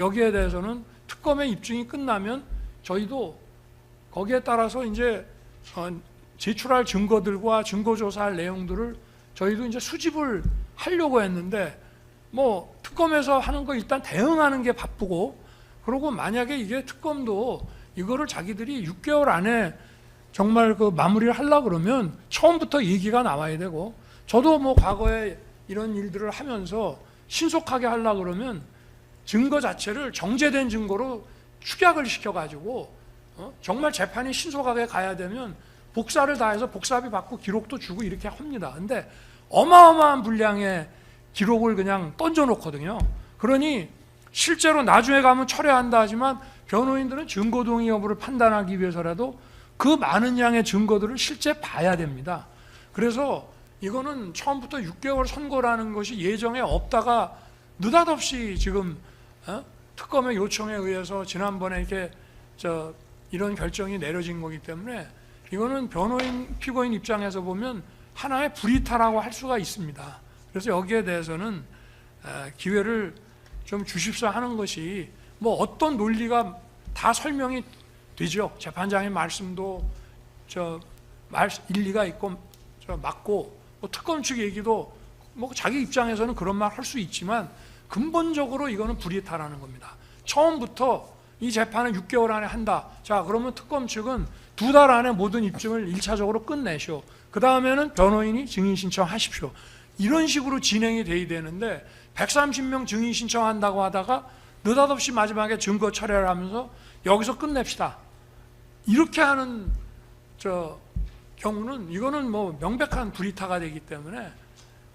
여기에 대해서는 특검의 입증이 끝나면 저희도 거기에 따라서 이제 제출할 증거들과 증거조사할 내용들을 저희도 이제 수집을 하려고 했는데, 뭐 특검에서 하는 거 일단 대응하는 게 바쁘고, 그리고 만약에 이게 특검도 이거를 자기들이 6개월 안에 정말 그 마무리를 하려고 그러면 처음부터 얘기가 나와야 되고, 저도 뭐 과거에 이런 일들을 하면서 신속하게 하려고 그러면 증거 자체를 정제된 증거로 축약을 시켜가지고 정말 재판이 신속하게 가야 되면 복사를 다 해서 복사비 받고 기록도 주고 이렇게 합니다. 근데 어마어마한 분량의 기록을 그냥 던져놓거든요. 그러니 실제로 나중에 가면 철회한다 하지만 변호인들은 증거 동의 여부를 판단하기 위해서라도 그 많은 양의 증거들을 실제 봐야 됩니다. 그래서 이거는 처음부터 6개월 선고라는 것이 예정에 없다가 느닷없이 지금 특검의 요청에 의해서 지난번에 이렇게 이런 결정이 내려진 거기 때문에 이거는 변호인, 피고인 입장에서 보면 하나의 불이탈하고 할 수가 있습니다. 그래서 여기에 대해서는 기회를 좀 주십사 하는 것이, 뭐 어떤 논리가 다 설명이 되죠. 재판장의 말씀도 일리가 있고 맞고, 뭐 특검 측 얘기도 뭐 자기 입장에서는 그런 말 할 수 있지만 근본적으로 이거는 불이탈하는 겁니다. 처음부터 이 재판을 6개월 안에 한다. 자, 그러면 특검 측은 2달 안에 모든 입증을 1차적으로 끝내시오. 그 다음에는 변호인이 증인 신청하십시오. 이런 식으로 진행이 돼야 되는데 130명 증인 신청한다고 하다가 느닷없이 마지막에 증거 철회를 하면서 여기서 끝냅시다. 이렇게 하는 경우는 이거는 뭐 명백한 불이타가 되기 때문에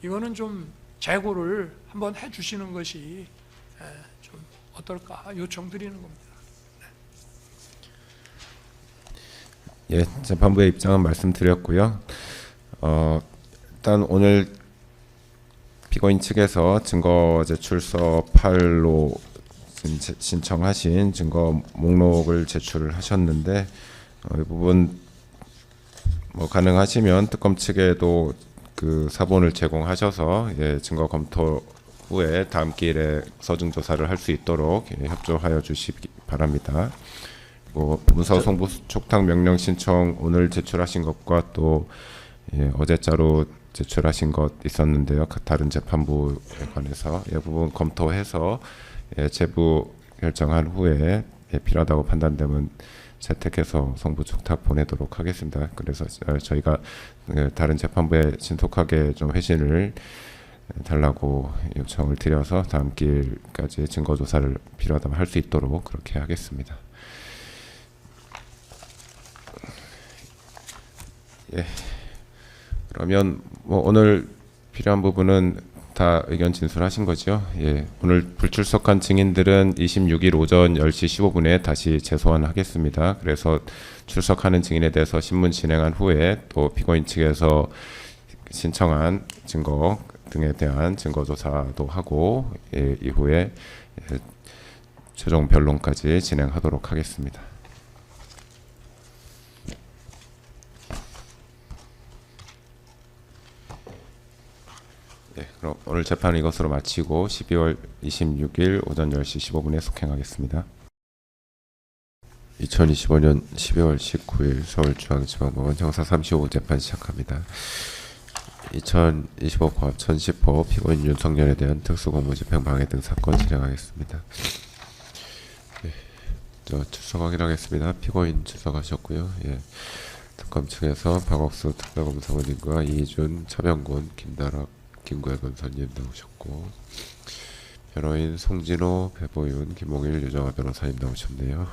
이거는 좀 재고를 한번 해주시는 것이 좀 어떨까 요청드리는 겁니다. 예, 재판부의 입장은 말씀드렸고요. 일단 오늘 피고인 측에서 증거 제출서 8로 신청하신 증거 목록을 제출을 하셨는데, 이 부분 뭐 가능하시면 특검 측에도 그 사본을 제공하셔서 증거 검토 후에 다음 기일에 서중 조사를 할 수 있도록 협조하여 주시기 바랍니다. 문서 송부 촉탁 명령 신청 오늘 제출하신 것과 또 어제자로 제출하신 것 있었는데요. 다른 재판부에 관해서 이 부분 검토해서 제부 결정한 후에 필요하다고 판단되면 채택해서 송부 촉탁 보내도록 하겠습니다. 그래서 저희가 다른 재판부에 신속하게 좀 회신을 달라고 요청을 드려서 다음 기일까지 증거 조사를 필요하다면 할 수 있도록 그렇게 하겠습니다. 예. 그러면 뭐 오늘 필요한 부분은 다 의견 진술하신 거죠? 예. 오늘 불출석한 증인들은 26일 오전 10시 15분에 다시 재소환하겠습니다. 그래서 출석하는 증인에 대해서 신문 진행한 후에 또 피고인 측에서 신청한 증거 등에 대한 증거 조사도 하고 이후에 최종 변론까지 진행하도록 하겠습니다. 네, 그럼 오늘 재판은 이것으로 마치고 12월 26일 오전 10시 15분에 속행하겠습니다. 2025년 12월 19일 서울중앙지방법원 형사 35 재판 시작합니다. 2025 고압 1010호 피고인 윤석열에 대한 특수공무집행 방해 등 사건 진행하겠습니다. 네, 출석 확인하겠습니다. 피고인 출석하셨고요. 예. 특검 측에서 박옥수 특별검사관님과 이희준, 차병곤, 김다락, 김구혜 변호사님 나오셨고, 변호인 송진호, 배보윤, 김홍일, 유정아 변호사님 나오셨네요.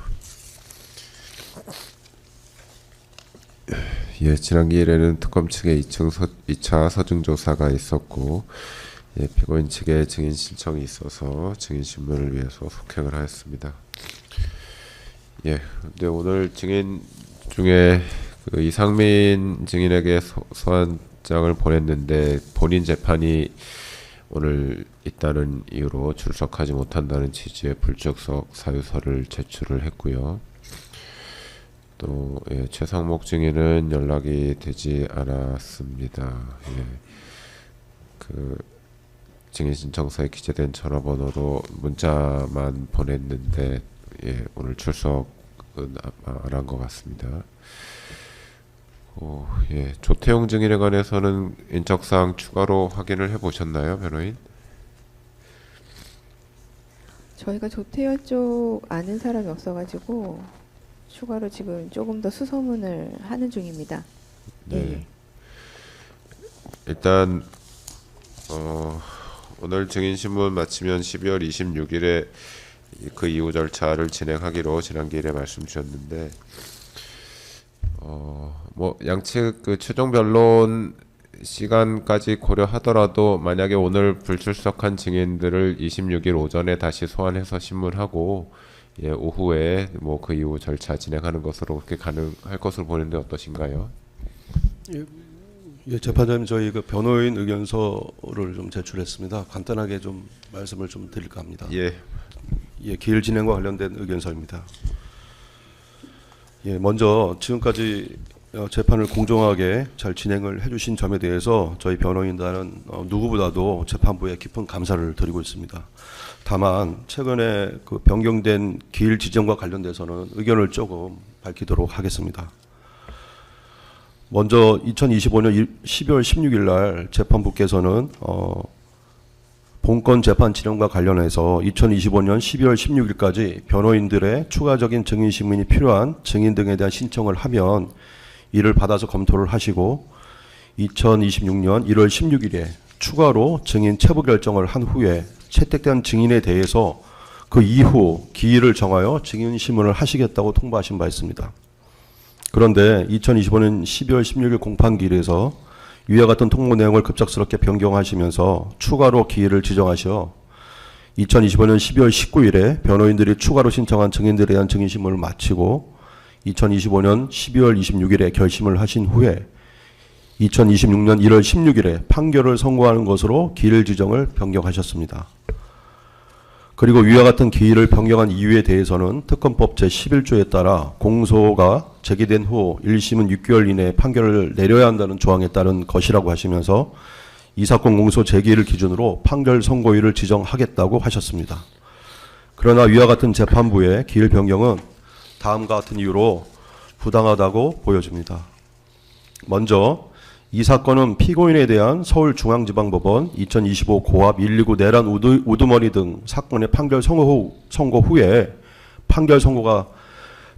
예, 지난 기일에는 특검 측의 2차 서중조사가 있었고, 예, 피고인 측의 증인 신청이 있어서 증인 신문을 위해서 속행을 하였습니다. 예, 근데 오늘 증인 중에 그 이상민 증인에게 소환장을 보냈는데 본인 재판이 오늘 있다는 이유로 출석하지 못한다는 취지의 불출석 사유서를 제출을 했고요. 또 최상목 증인은 연락이 되지 않았습니다. 그 증인 신청서에 기재된 전화번호로 문자만 보냈는데 오늘 출석은 안 한 것 같습니다. 조태용 증인에 관해서는 인적사항 추가로 확인을 해보셨나요, 변호인? 저희가 조태현 쪽 아는 사람이 없어가지고 추가로 지금 조금 더 수소문을 하는 중입니다. 네. 일단 오늘 증인신문 마치면 12월 26일에 그 이후 절차를 진행하기로 지난 기일에 말씀 주셨는데 뭐 양측 그 최종 변론 시간까지 고려하더라도 만약에 오늘 불출석한 증인들을 26일 오전에 다시 소환해서 신문하고 오후에 뭐 그 이후 절차 진행하는 것으로 그렇게 가능할 것으로 보는데 어떠신가요? 재판장님, 저희 그 변호인 의견서를 좀 제출했습니다. 간단하게 좀 말씀을 좀 드릴까 합니다. 기일 진행과 관련된 의견서입니다. 먼저 지금까지 재판을 공정하게 잘 진행을 해주신 점에 대해서 저희 변호인단은 누구보다도 재판부에 깊은 감사를 드리고 있습니다. 다만 최근에 그 변경된 기일 지정과 관련돼서는 의견을 조금 밝히도록 하겠습니다. 먼저 2025년 12월 16일 날 재판부께서는 본건 재판 진행과 관련해서 2025년 12월 16일까지 변호인들의 추가적인 증인 신문이 필요한 증인 등에 대한 신청을 하면 이를 받아서 검토를 하시고 2026년 1월 16일에 추가로 증인 체부 결정을 한 후에 채택된 증인에 대해서 그 이후 기일을 정하여 증인 신문을 하시겠다고 통보하신 바 있습니다. 그런데 2025년 12월 16일 공판기일에서 위와 같은 통보 내용을 급작스럽게 변경하시면서 추가로 기일을 지정하셔 2025년 12월 19일에 변호인들이 추가로 신청한 증인들에 대한 증인신문을 마치고 2025년 12월 26일에 결심을 하신 후에 2026년 1월 16일에 판결을 선고하는 것으로 기일 지정을 변경하셨습니다. 그리고 위와 같은 기일을 변경한 이유에 대해서는 특검법 제11조에 따라 공소가 제기된 후 1심은 6개월 이내에 판결을 내려야 한다는 조항에 따른 것이라고 하시면서 이 사건 공소 제기를 기준으로 판결 선고일을 지정하겠다고 하셨습니다. 그러나 위와 같은 재판부의 기일 변경은 다음과 같은 이유로 부당하다고 보여집니다. 먼저 이 사건은 피고인에 대한 서울중앙지방법원 2025 고압 129 내란 우두머리 등 사건의 판결 선고 후에 판결 선고가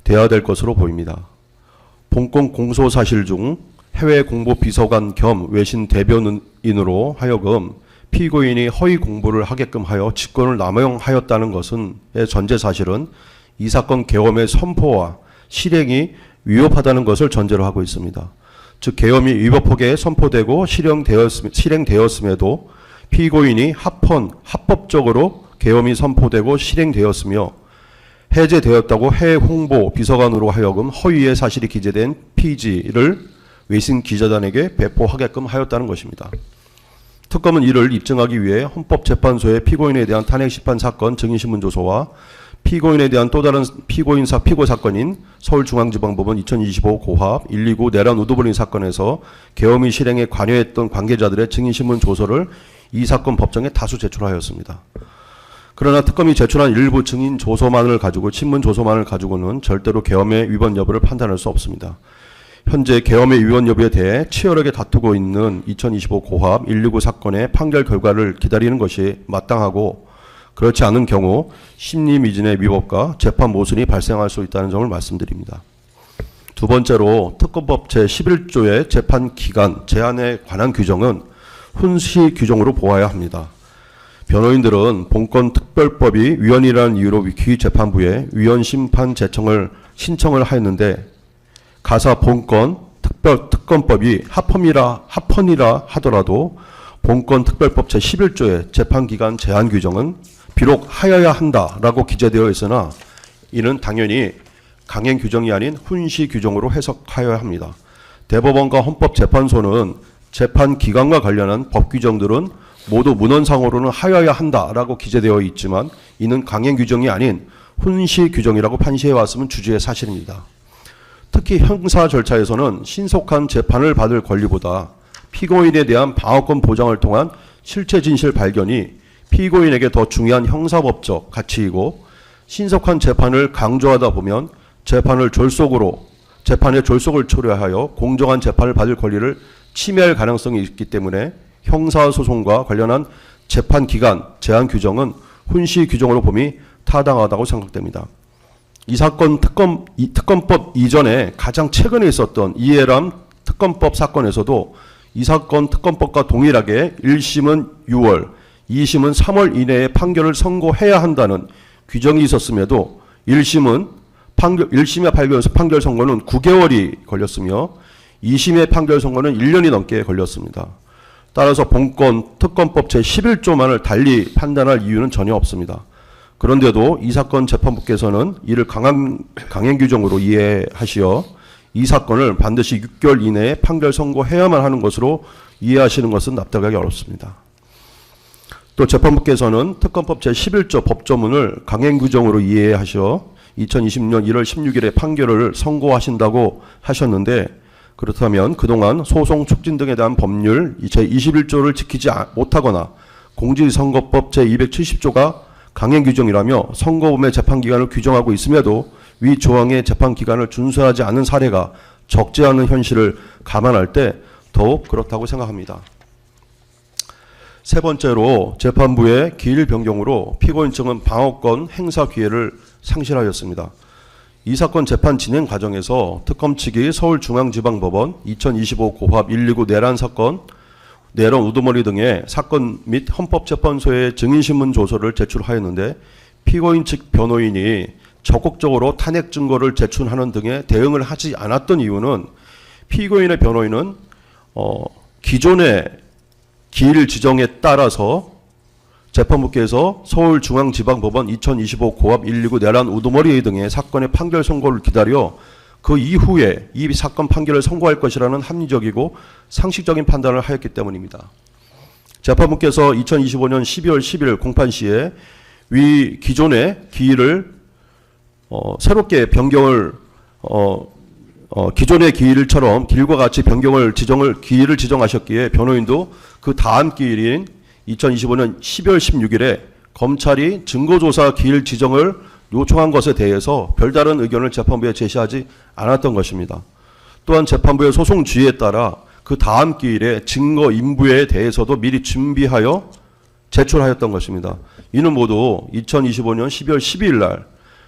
돼야 될 것으로 보입니다. 본건 공소 사실 중 해외 공보 비서관 겸 외신 대변인으로 하여금 피고인이 허위 공보를 하게끔 하여 직권을 남용하였다는 것은 전제 사실은 이 사건 계엄의 선포와 실행이 위법하다는 것을 전제로 하고 있습니다. 즉 계엄이 위법하게 선포되고 실행되었음에도 피고인이 합법적으로 계엄이 선포되고 실행되었으며 해제되었다고 해외 홍보 비서관으로 하여금 허위의 사실이 기재된 피지를 외신 기자단에게 배포하게끔 하였다는 것입니다. 특검은 이를 입증하기 위해 헌법재판소의 피고인에 대한 탄핵심판 사건 증인신문 조서와 피고인에 대한 또 다른 피고 사건인 서울중앙지방법원 2025 고합 129 내란 우두버린 사건에서 계엄의 실행에 관여했던 관계자들의 증인신문 조서를 이 사건 법정에 다수 제출하였습니다. 그러나 특검이 제출한 일부 증인 조서만을 가지고 신문 조서만을 가지고는 절대로 계엄의 위반 여부를 판단할 수 없습니다. 현재 계엄의 위반 여부에 대해 치열하게 다투고 있는 2025 고합 129 사건의 판결 결과를 기다리는 것이 마땅하고 그렇지 않은 경우 심리미진의 위법과 재판 모순이 발생할 수 있다는 점을 말씀드립니다. 두 번째로 특검법 제11조의 재판 기간 제한에 관한 규정은 훈시 규정으로 보아야 합니다. 변호인들은 본건 특별법이 위헌이라는 이유로 기재판부에 위헌 심판 신청을 하였는데 가사 본건 특검법이 합헌이라 하더라도 본건 특별법 제11조의 재판 기간 제한 규정은 비록 하여야 한다라고 기재되어 있으나 이는 당연히 강행 규정이 아닌 훈시 규정으로 해석하여야 합니다. 대법원과 헌법재판소는 재판 기간과 관련한 법 규정들은 모두 문헌상으로는 하여야 한다라고 기재되어 있지만 이는 강행 규정이 아닌 훈시 규정이라고 판시해 왔음은 주지의 사실입니다. 특히 형사 절차에서는 신속한 재판을 받을 권리보다 피고인에 대한 방어권 보장을 통한 실체 진실 발견이 피고인에게 더 중요한 형사법적 가치이고 신속한 재판을 강조하다 보면 재판의 졸속을 초래하여 공정한 재판을 받을 권리를 침해할 가능성이 있기 때문에 형사소송과 관련한 재판 기간 제한 규정은 훈시 규정으로 봄이 타당하다고 생각됩니다. 이 사건 특검법 이전에 가장 최근에 있었던 이해람 특검법 사건에서도 이 사건 특검법과 동일하게 1심은 6월, 2심은 3월 이내에 판결을 선고해야 한다는 규정이 있었음에도 1심의 판결 선고는 9개월이 걸렸으며 2심의 판결 선고는 1년이 넘게 걸렸습니다. 따라서 본건 특검법 제11조만을 달리 판단할 이유는 전혀 없습니다. 그런데도 이 사건 재판부께서는 이를 강행 규정으로 이해하시어 이 사건을 반드시 6개월 이내에 판결 선고해야만 하는 것으로 이해하시는 것은 납득하기 어렵습니다. 또 재판부께서는 특검법 제11조 법조문을 강행 규정으로 이해하셔 2020년 1월 16일에 판결을 선고하신다고 하셨는데, 그렇다면 그동안 소송 촉진 등에 대한 법률 제21조를 지키지 못하거나 공직선거법 제270조가 강행 규정이라며 선거범의 재판기간을 규정하고 있음에도 위 조항의 재판기간을 준수하지 않은 사례가 적지 않은 현실을 감안할 때 더욱 그렇다고 생각합니다. 세 번째로 재판부의 기일 변경으로 피고인 측은 방어권 행사 기회를 상실하였습니다. 이 사건 재판 진행 과정에서 특검 측이 서울중앙지방법원 2025 고합 129 내란 사건, 내란 우두머리 등의 사건 및 헌법재판소에 증인신문 조서를 제출하였는데 피고인 측 변호인이 적극적으로 탄핵 증거를 제출하는 등의 대응을 하지 않았던 이유는 피고인의 변호인은 기존의 기일 지정에 따라서 재판부께서 서울중앙지방법원 2025 고합 129 내란 우두머리 등의 사건의 판결 선고를 기다려 그 이후에 이 사건 판결을 선고할 것이라는 합리적이고 상식적인 판단을 하였기 때문입니다. 재판부께서 2025년 12월 10일 공판 시에 위 기존의 기일을 새롭게 변경을 기존의 기일처럼 길과 같이 기일을 지정하셨기에 변호인도 그 다음 기일인 2025년 12월 16일에 검찰이 증거조사 기일 지정을 요청한 것에 대해서 별다른 의견을 재판부에 제시하지 않았던 것입니다. 또한 재판부의 소송 지휘에 따라 그 다음 기일에 증거 인부에 대해서도 미리 준비하여 제출하였던 것입니다. 이는 모두 2025년 12월 12일 날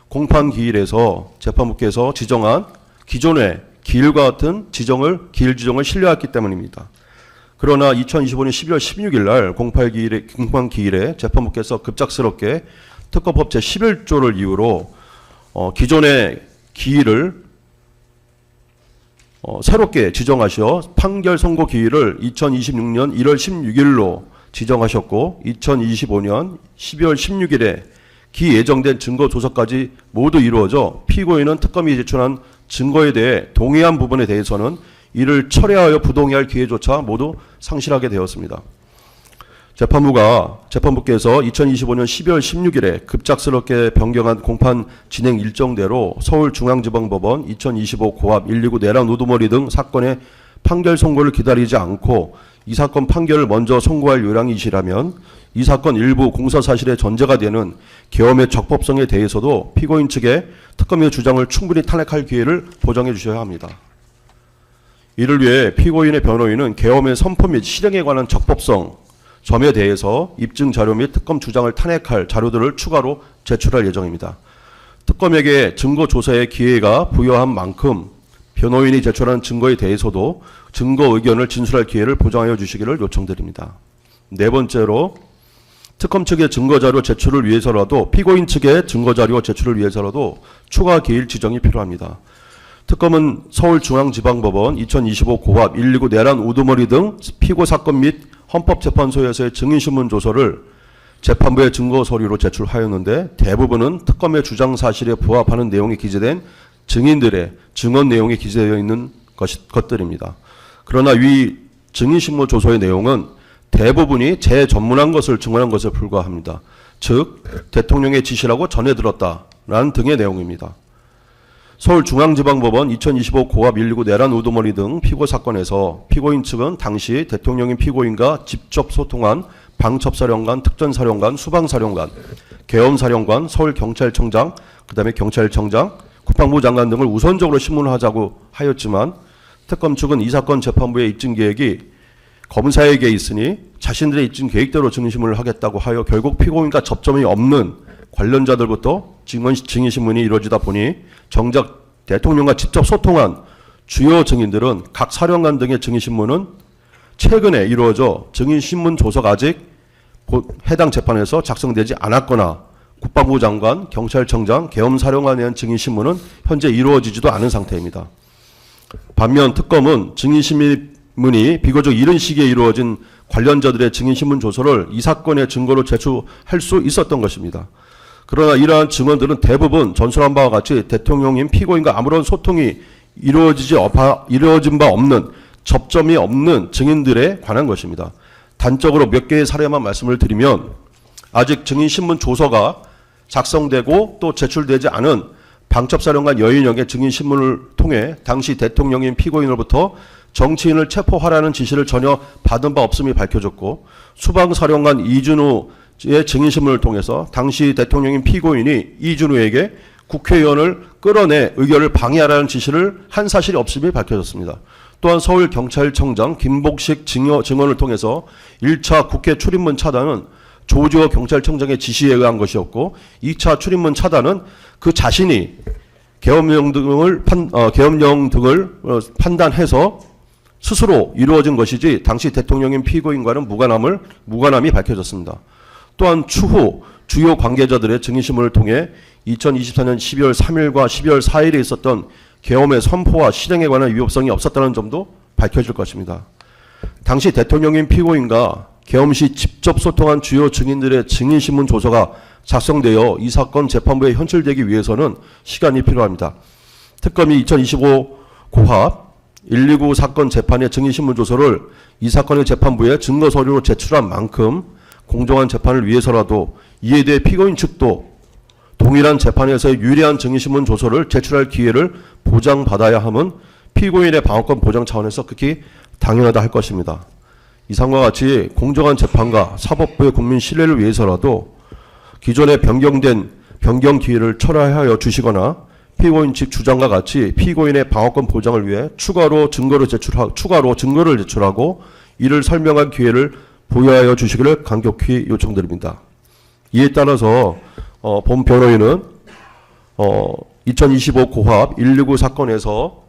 공판 기일에서 재판부께서 지정한 기존의 기일과 같은 기일 지정을 신뢰했기 때문입니다. 그러나 2025년 12월 16일 날 공판 기일에 재판부께서 급작스럽게 특검법 제11조를 이유로 기존의 기일을 새롭게 지정하셔 판결 선고 기일을 2026년 1월 16일로 지정하셨고 2025년 12월 16일에 기 예정된 증거 조사까지 모두 이루어져 피고인은 특검이 제출한 증거에 대해 동의한 부분에 대해서는 이를 철회하여 부동의할 기회조차 모두 상실하게 되었습니다. 재판부께서 2025년 12월 16일에 급작스럽게 변경한 공판 진행 일정대로 서울중앙지방법원 2025 고합 129 내란 우두머리 등 사건의 판결 선고를 기다리지 않고 이 사건 판결을 먼저 선고할 요량이시라면 이 사건 일부 공사사실의 전제가 되는 계엄의 적법성에 대해서도 피고인 측의 특검의 주장을 충분히 탄핵할 기회를 보장해 주셔야 합니다. 이를 위해 피고인의 변호인은 계엄의 선포 및 실행에 관한 적법성 점에 대해서 입증 자료 및 특검 주장을 탄핵할 자료들을 추가로 제출할 예정입니다. 특검에게 증거 조사의 기회가 부여한 만큼 변호인이 제출한 증거에 대해서도 증거 의견을 진술할 기회를 보장하여 주시기를 요청드립니다. 네 번째로 특검 측의 증거자료 제출을 위해서라도 피고인 측의 증거자료 제출을 위해서라도 추가 기일 지정이 필요합니다. 특검은 서울중앙지방법원 2025 고합 129 내란 우두머리 등 피고 사건 및 헌법재판소에서의 증인신문 조서를 재판부의 증거 서류로 제출하였는데 대부분은 특검의 주장 사실에 부합하는 내용이 기재된 증인들의 증언 내용이 기재되어 있는 것들입니다. 그러나 위 증인신문 조서의 내용은 대부분이 제 전문한 것을 증언한 것에 불과합니다. 즉 대통령의 지시라고 전해 들었다라는 등의 내용입니다. 서울중앙지방법원 2025 고합 129 내란 우두머리 등 피고 사건에서 피고인 측은 당시 대통령인 피고인과 직접 소통한 방첩사령관, 특전사령관, 수방사령관, 계엄사령관, 서울경찰청장, 그다음에 경찰청장, 국방부 장관 등을 우선적으로 신문하자고 하였지만 특검 측은 이 사건 재판부의 입증 계획이 검사에게 있으니 자신들의 입증 계획대로 증인신문을 하겠다고 하여 결국 피고인과 접점이 없는 관련자들부터 증인신문이 이루어지다 보니 정작 대통령과 직접 소통한 주요 증인들은 각 사령관 등의 증인신문은 최근에 이루어져 증인신문 조서가 아직 해당 재판에서 작성되지 않았거나 국방부 장관, 경찰청장, 계엄사령관에 대한 증인신문은 현재 이루어지지도 않은 상태입니다. 반면 특검은 증인신문이 비교적 이른 시기에 이루어진 관련자들의 증인신문 조서를 이 사건의 증거로 제출할 수 있었던 것입니다. 그러나 이러한 증언들은 대부분 전술한 바와 같이 대통령인 피고인과 아무런 소통이 이루어진 바 없는 접점이 없는 증인들에 관한 것입니다. 단적으로 몇 개의 사례만 말씀을 드리면 아직 증인신문 조서가 작성되고 또 제출되지 않은 방첩사령관 여인영의 증인신문을 통해 당시 대통령인 피고인으로부터 정치인을 체포하라는 지시를 전혀 받은 바 없음이 밝혀졌고 수방사령관 이준우의 증인신문을 통해서 당시 대통령인 피고인이 이준우에게 국회의원을 끌어내 의결을 방해하라는 지시를 한 사실이 없음이 밝혀졌습니다. 또한 서울경찰청장 김복식 증언을 통해서 1차 국회 출입문 차단은 조지호 경찰청장의 지시에 의한 것이었고 2차 출입문 차단은 그 자신이 계엄령 등을 판단해서 스스로 이루어진 것이지 당시 대통령인 피고인과는 무관함이 밝혀졌습니다. 또한 추후 주요 관계자들의 증인신문을 통해 2024년 12월 3일과 12월 4일에 있었던 계엄의 선포와 실행에 관한 위법성이 없었다는 점도 밝혀질 것입니다. 당시 대통령인 피고인과 계엄 시 직접 소통한 주요 증인들의 증인신문 조서가 작성되어 이 사건 재판부에 현출되기 위해서는 시간이 필요합니다. 특검이 2025 고합 129 사건 재판의 증인신문 조서를 이 사건의 재판부에 증거 서류로 제출한 만큼 공정한 재판을 위해서라도 이에 대해 피고인 측도 동일한 재판에서의 유리한 증인신문 조서를 제출할 기회를 보장받아야 함은 피고인의 방어권 보장 차원에서 극히 당연하다 할 것입니다. 이상과 같이 공정한 재판과 사법부의 국민 신뢰를 위해서라도 기존의 변경 기회를 철회하여 주시거나 피고인 측 주장과 같이 피고인의 방어권 보장을 위해 추가로 증거를 제출하고 이를 설명할 기회를 보유하여 주시기를 간곡히 요청드립니다. 이에 따라서 본 변호인은 2025 고합 129 사건에서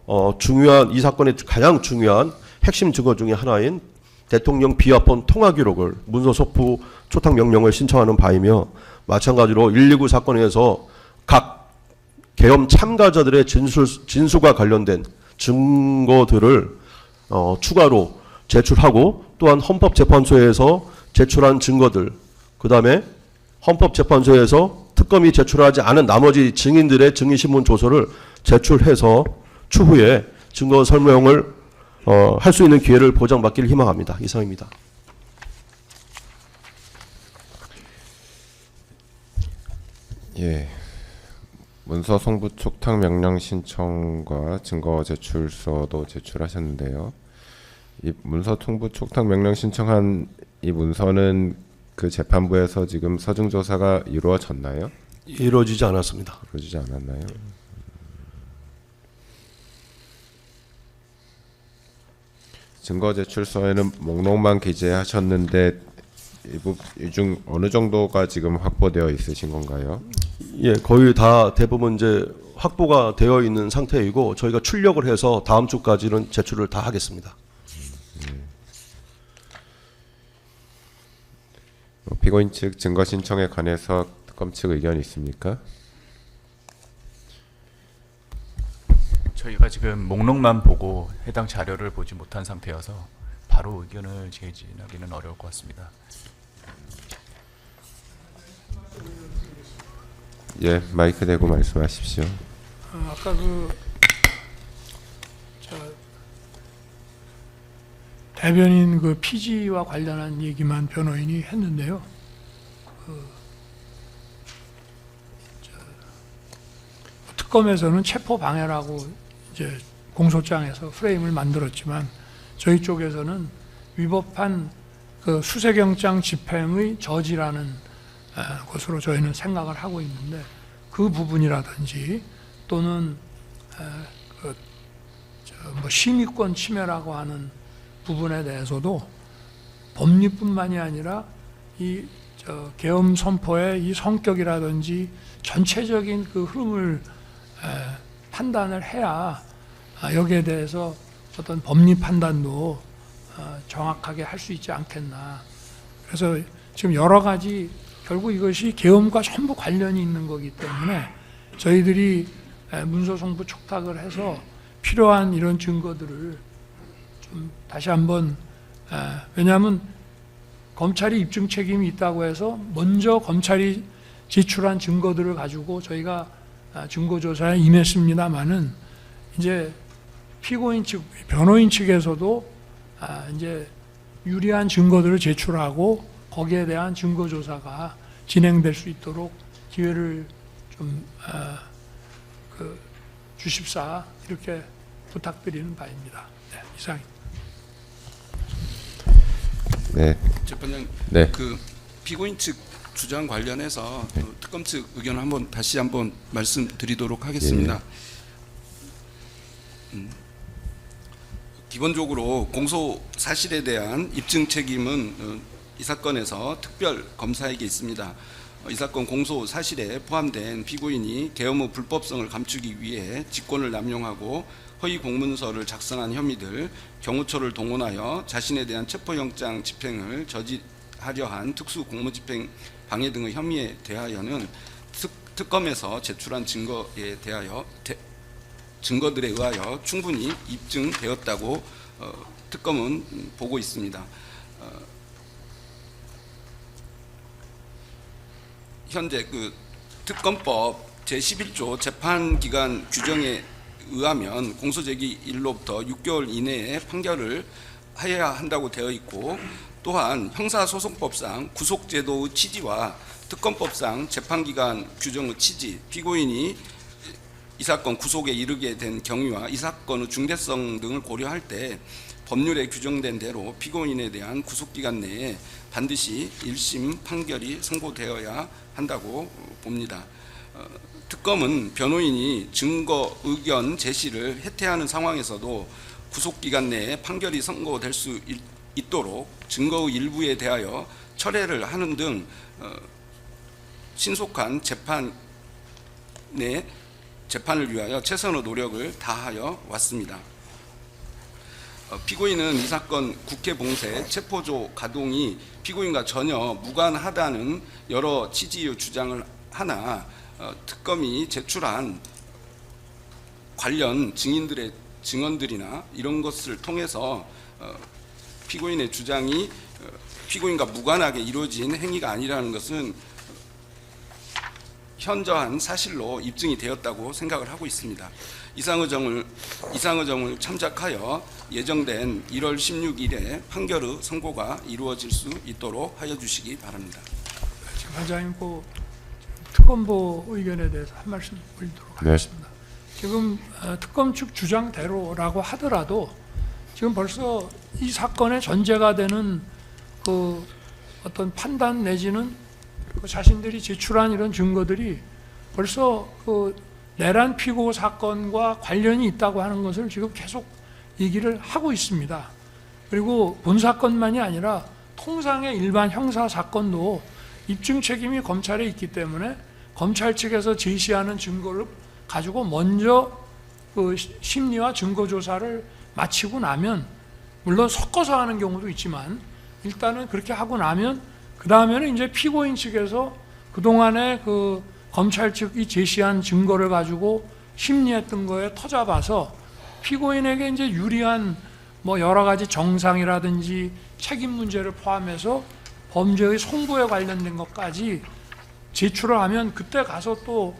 이 사건의 가장 중요한 핵심 증거 중에 하나인 대통령 비화폰 통화 기록을 문서 소프 초탁 명령을 신청하는 바이며 마찬가지로 129 사건에서 각 계엄 참가자들의 진술과 관련된 증거들을 추가로 제출하고 또한 헌법재판소에서 제출한 증거들 그다음에 헌법재판소에서 특검이 제출하지 않은 나머지 증인들의 증인신문 조서를 제출해서 추후에 증거 설명을 할 수 있는 기회를 보장받기를 희망합니다. 이상입니다. 예. 문서 송부 촉탁 명령 신청과 증거 제출서도 제출하셨는데요. 이 문서 송부 촉탁 명령 신청한 이 문서는 그 재판부에서 지금 서중 조사가 이루어졌나요? 이루어지지 않았습니다. 이루어지지 않았나요? 증거 제출서에는 목록만 기재하셨는데 이 중 어느 정도가 지금 확보되어 있으신 건가요? 예, 거의 다 대부분 이제 확보가 되어 있는 상태이고 저희가 출력을 해서 다음 주까지는 제출을 다 하겠습니다. 피고인 측 증거 신청에 관해서 특검 측 의견이 있습니까? 저희가 지금 목록만 보고 해당 자료를 보지 못한 상태여서 바로 의견을 제기하기는 어려울 것 같습니다. 예, 마이크 대고 말씀하십시오. 아까 대변인 피지와 관련한 얘기만 변호인이 했는데요. 특검에서는 체포 방해라고 이제 공소장에서 프레임을 만들었지만 저희 쪽에서는 위법한 그 수색영장 집행의 저지라는 것으로 저희는 생각을 하고 있는데 그 부분이라든지 또는 뭐 심의권 침해라고 하는 부분에 대해서도 법리뿐만이 아니라 이 계엄 선포의 이 성격이라든지 전체적인 그 흐름을 판단을 해야 여기에 대해서 어떤 법리 판단도 정확하게 할 수 있지 않겠나. 그래서 지금 여러 가지 결국 이것이 계엄과 전부 관련이 있는 거기 때문에 저희들이 문서송부 촉탁을 해서 필요한 이런 증거들을 좀 다시 한번 왜냐하면 검찰이 입증 책임이 있다고 해서 먼저 검찰이 제출한 증거들을 가지고 저희가 증거조사에 임했습니다마는 이제 피고인 측, 변호인 측에서도 이제 유리한 증거들을 제출하고 거기에 대한 증거조사가 진행될 수 있도록 기회를 좀 주십사 이렇게 부탁드리는 바입니다. 네, 이상입니다. 네. 재판장, 네. 그 피고인 측 주장 관련해서 특검 측 의견을 다시 한번 말씀드리도록 하겠습니다. 기본적으로 공소 사실에 대한 입증 책임은 이 사건에서 특별 검사에게 있습니다. 이 사건 공소 사실에 포함된 피고인이 계엄 후 불법성을 감추기 위해 직권을 남용하고 허위 공문서를 작성한 혐의들, 경호처를 동원하여 자신에 대한 체포영장 집행을 저지하려 한 특수 공무집행 방해 등의 혐의에 대하여는 특검에서 제출한 증거들에 의하여 충분히 입증되었다고 특검은 보고 있습니다. 현재 그 특검법 제11조 재판기간 규정에 의하면 공소제기일로부터 6개월 이내에 판결을 해야 한다고 되어 있고, 또한 형사소송법상 구속제도의 취지와 특검법상 재판기간 규정의 취지, 피고인이 이 사건 구속에 이르게 된 경위와 이 사건의 중대성 등을 고려할 때 법률에 규정된 대로 피고인에 대한 구속기간 내에 반드시 1심 판결이 선고되어야 한다고 봅니다. 특검은 변호인이 증거 의견 제시를 해태하는 상황에서도 구속기간 내에 판결이 선고될 수 있도록 증거의 일부에 대하여 철회를 하는 등 신속한 재판을 위하여 최선의 노력을 다하여 왔습니다. 피고인은 이 사건 국회 봉쇄 체포조 가동이 피고인과 전혀 무관하다는 여러 취지의 주장을 하나 특검이 제출한 관련 증인들의 증언들이나 이런 것을 통해서 피고인의 주장이 피고인과 무관하게 이루어진 행위가 아니라는 것은 현저한 사실로 입증이 되었다고 생각을 하고 있습니다. 이상의정을 참작하여 예정된 1월 16일에 판결의 선고가 이루어질 수 있도록 하여 주시기 바랍니다. 재판장님, 그 특검보 의견에 대해서 한 말씀 드리도록 하겠습니다. 지금 특검 측 주장대로라고 하더라도 지금 벌써 이 사건의 전제가 되는 그 어떤 판단 내지는 그 자신들이 제출한 이런 증거들이 벌써 그 내란 피고 사건과 관련이 있다고 하는 것을 지금 계속 얘기를 하고 있습니다. 그리고 본 사건만이 아니라 통상의 일반 형사 사건도 입증 책임이 검찰에 있기 때문에 검찰 측에서 제시하는 증거를 가지고 먼저 그 심리와 증거 조사를 마치고 나면, 물론 섞어서 하는 경우도 있지만 일단은 그렇게 하고 나면 그 다음에는 이제 피고인 측에서 그동안에 그 검찰 측이 제시한 증거를 가지고 심리했던 거에 터잡아서 피고인에게 이제 유리한 뭐 여러 가지 정상이라든지 책임 문제를 포함해서 범죄의 송구에 관련된 것까지 제출을 하면 그때 가서 또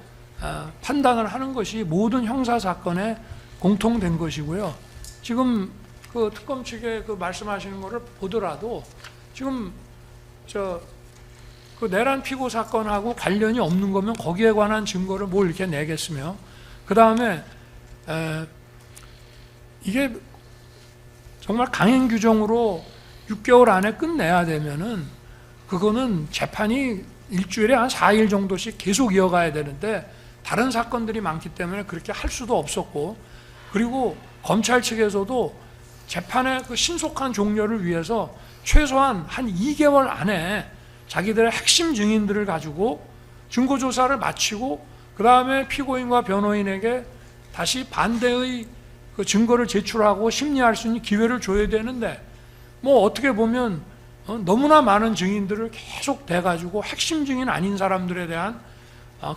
판단을 하는 것이 모든 형사 사건에 공통된 것이고요. 지금 그 특검 측에 그 말씀하시는 거를 보더라도 지금 그 내란 피고 사건하고 관련이 없는 거면 거기에 관한 증거를 뭘 이렇게 내겠으며, 그 다음에 이게 정말 강행 규정으로 6개월 안에 끝내야 되면은 그거는 재판이 일주일에 한 4일 정도씩 계속 이어가야 되는데 다른 사건들이 많기 때문에 그렇게 할 수도 없었고, 그리고 검찰 측에서도 재판의 그 신속한 종료를 위해서 최소한 한 2개월 안에 자기들의 핵심 증인들을 가지고 증거조사를 마치고 그 다음에 피고인과 변호인에게 다시 반대의 그 증거를 제출하고 심리할 수 있는 기회를 줘야 되는데, 뭐 어떻게 보면 너무나 많은 증인들을 계속 대가지고 핵심 증인 아닌 사람들에 대한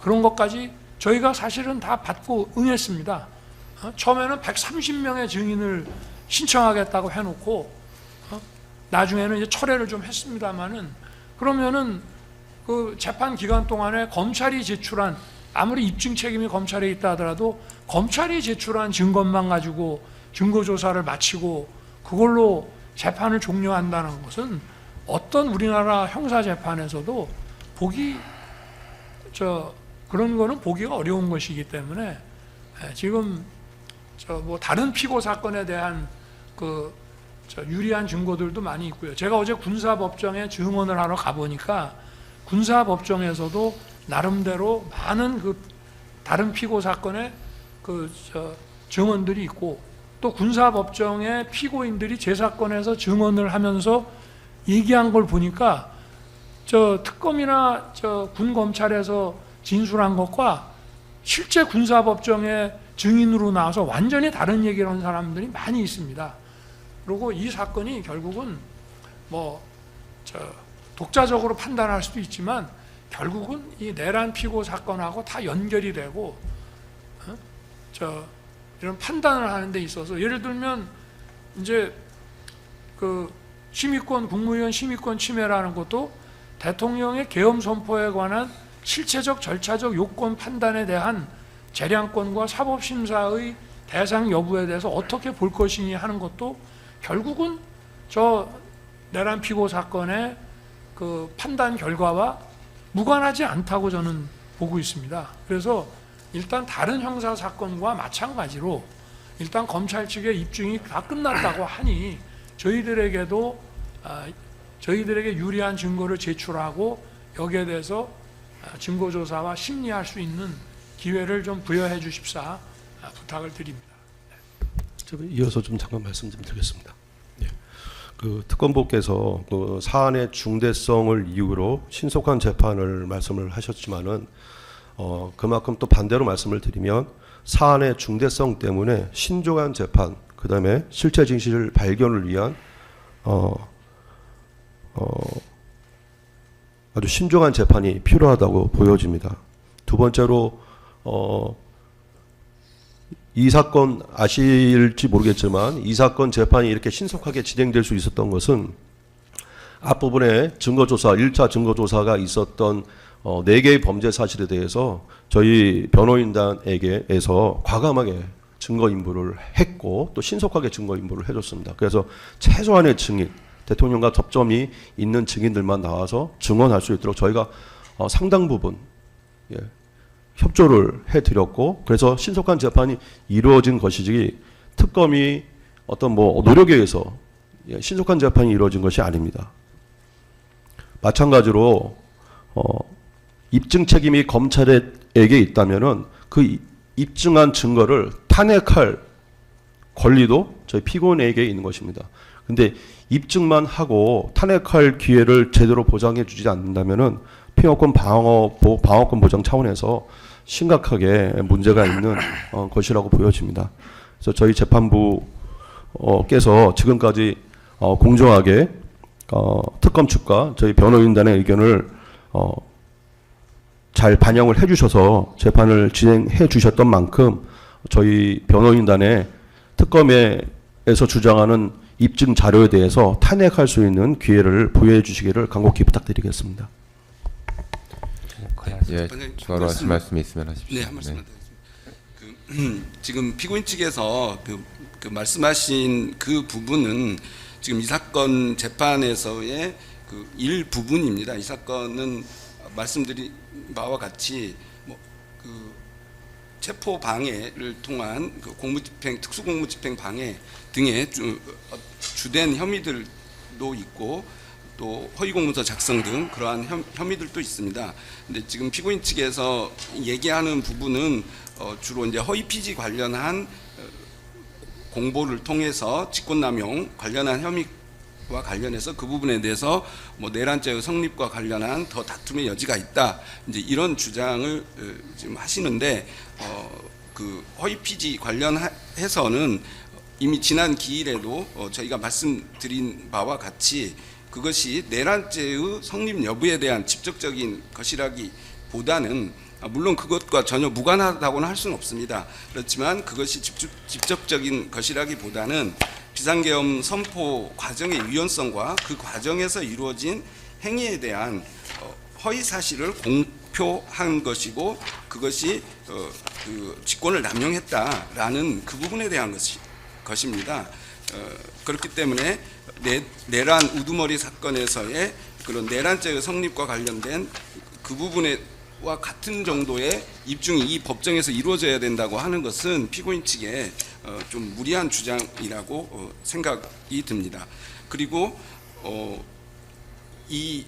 그런 것까지 저희가 사실은 다 받고 응했습니다. 처음에는 130명의 증인을 신청하겠다고 해놓고 나중에는 이제 철회를 좀 했습니다만은, 그러면은 그 재판 기간 동안에 검찰이 제출한, 아무리 입증 책임이 검찰에 있다 하더라도 검찰이 제출한 증거만 가지고 증거조사를 마치고 그걸로 재판을 종료한다는 것은 어떤 우리나라 형사재판에서도 그런 거는 보기가 어려운 것이기 때문에 지금 뭐 다른 피고 사건에 대한 유리한 증거들도 많이 있고요. 제가 어제 군사법정에 증언을 하러 가보니까 군사법정에서도 나름대로 많은 다른 피고 사건의 증언들이 있고, 또 군사법정의 피고인들이 제 사건에서 증언을 하면서 얘기한 걸 보니까 특검이나 군 검찰에서 진술한 것과 실제 군사법정의 증인으로 나와서 완전히 다른 얘기를 하는 사람들이 많이 있습니다. 그리고 이 사건이 결국은 독자적으로 판단할 수도 있지만 결국은 이 내란 피고 사건하고 다 연결이 되고 이런 판단을 하는 데 있어서, 예를 들면 이제 심의권, 국무위원 심의권 침해라는 것도 대통령의 계엄 선포에 관한 실체적 절차적 요건 판단에 대한 재량권과 사법심사의 대상 여부에 대해서 어떻게 볼 것이니 하는 것도 결국은 내란 피고 사건의 그 판단 결과와 무관하지 않다고 저는 보고 있습니다. 그래서 일단 다른 형사 사건과 마찬가지로 일단 검찰 측의 입증이 다 끝났다고 하니 저희들에게 유리한 증거를 제출하고 여기에 대해서 증거조사와 심리할 수 있는 기회를 좀 부여해 주십사 부탁을 드립니다. 이어서 좀 잠깐 말씀 좀 드리겠습니다. 그 특검보께서 그 사안의 중대성을 이유로 신속한 재판을 말씀을 하셨지만은 그만큼 또 반대로 말씀을 드리면 사안의 중대성 때문에 신중한 재판, 그 다음에 실체 진실 발견을 위한 아주 신중한 재판이 필요하다고 보여집니다. 두 번째로 이 사건 아실지 모르겠지만 이 사건 재판이 이렇게 신속하게 진행될 수 있었던 것은 앞부분에 증거조사, 1차 증거조사가 있었던 4개의 범죄 사실에 대해서 저희 변호인단에게서 과감하게 증거 인부를 했고 또 신속하게 증거 인부를 해줬습니다. 그래서 최소한의 증인, 대통령과 접점이 있는 증인들만 나와서 증언할 수 있도록 저희가 상당 부분 협조를 해드렸고, 그래서 신속한 재판이 이루어진 것이지 특검이 어떤 노력에 의해서 신속한 재판이 이루어진 것이 아닙니다. 마찬가지로 입증 책임이 검찰에게 있다면은 그 입증한 증거를 탄핵할 권리도 저희 피고인에게 있는 것입니다. 근데 입증만 하고 탄핵할 기회를 제대로 보장해 주지 않는다면은 피고권 방어권 보장 차원에서 심각하게 문제가 있는 것이라고 보여집니다. 그래서 저희 재판부께서 지금까지 공정하게 특검 측과 저희 변호인단의 의견을 잘 반영을 해주셔서 재판을 진행해 주셨던 만큼 저희 변호인단의 특검에서 주장하는 입증 자료에 대해서 탄핵할 수 있는 기회를 부여해 주시기를 간곡히 부탁드리겠습니다. 예, 추가로 하실 말씀이 있으면 하십시오. 네, 한 말씀만 드리겠습니다. 지금 피고인 측에서 그 말씀하신 그 부분은 지금 이 사건 재판에서의 그 일부분입니다. 이 사건은 말씀드린 바와 같이 체포 방해를 통한 그 공무집행, 특수공무집행 방해 등의 주된 혐의들이 혐의도 있고 또 허위공문서 작성 등 그러한 혐의들도 있습니다. 근데 지금 피고인 측에서 얘기하는 부분은 주로 이제 허위 피지 관련한 공보를 통해서 직권남용 관련한 혐의와 관련해서 그 부분에 대해서 뭐 내란죄의 성립과 관련한 더 다툼의 여지가 있다. 이제 이런 주장을 지금 하시는데 그 허위 피지 관련해서는 이미 지난 기일에도 저희가 말씀드린 바와 같이 그것이 내란죄의 성립 여부에 대한 직접적인 것이라기보다는 물론 그것과 전혀 무관하다고는 할 수는 없습니다. 그렇지만 그것이 직접적인 것이라기보다는 비상계엄 선포 과정의 위헌성과 그 과정에서 이루어진 행위에 대한 허위 사실을 공표한 것이고 그것이 그 직권을 남용했다라는 그 부분에 대한 것입니다. 그렇기 때문에 내란 우두머리 사건에서의 그런 내란죄의 성립과 관련된 그 부분과 같은 정도의 입증이 이 법정에서 이루어져야 된다고 하는 것은 피고인 측에 좀 무리한 주장이라고 생각이 듭니다. 그리고 이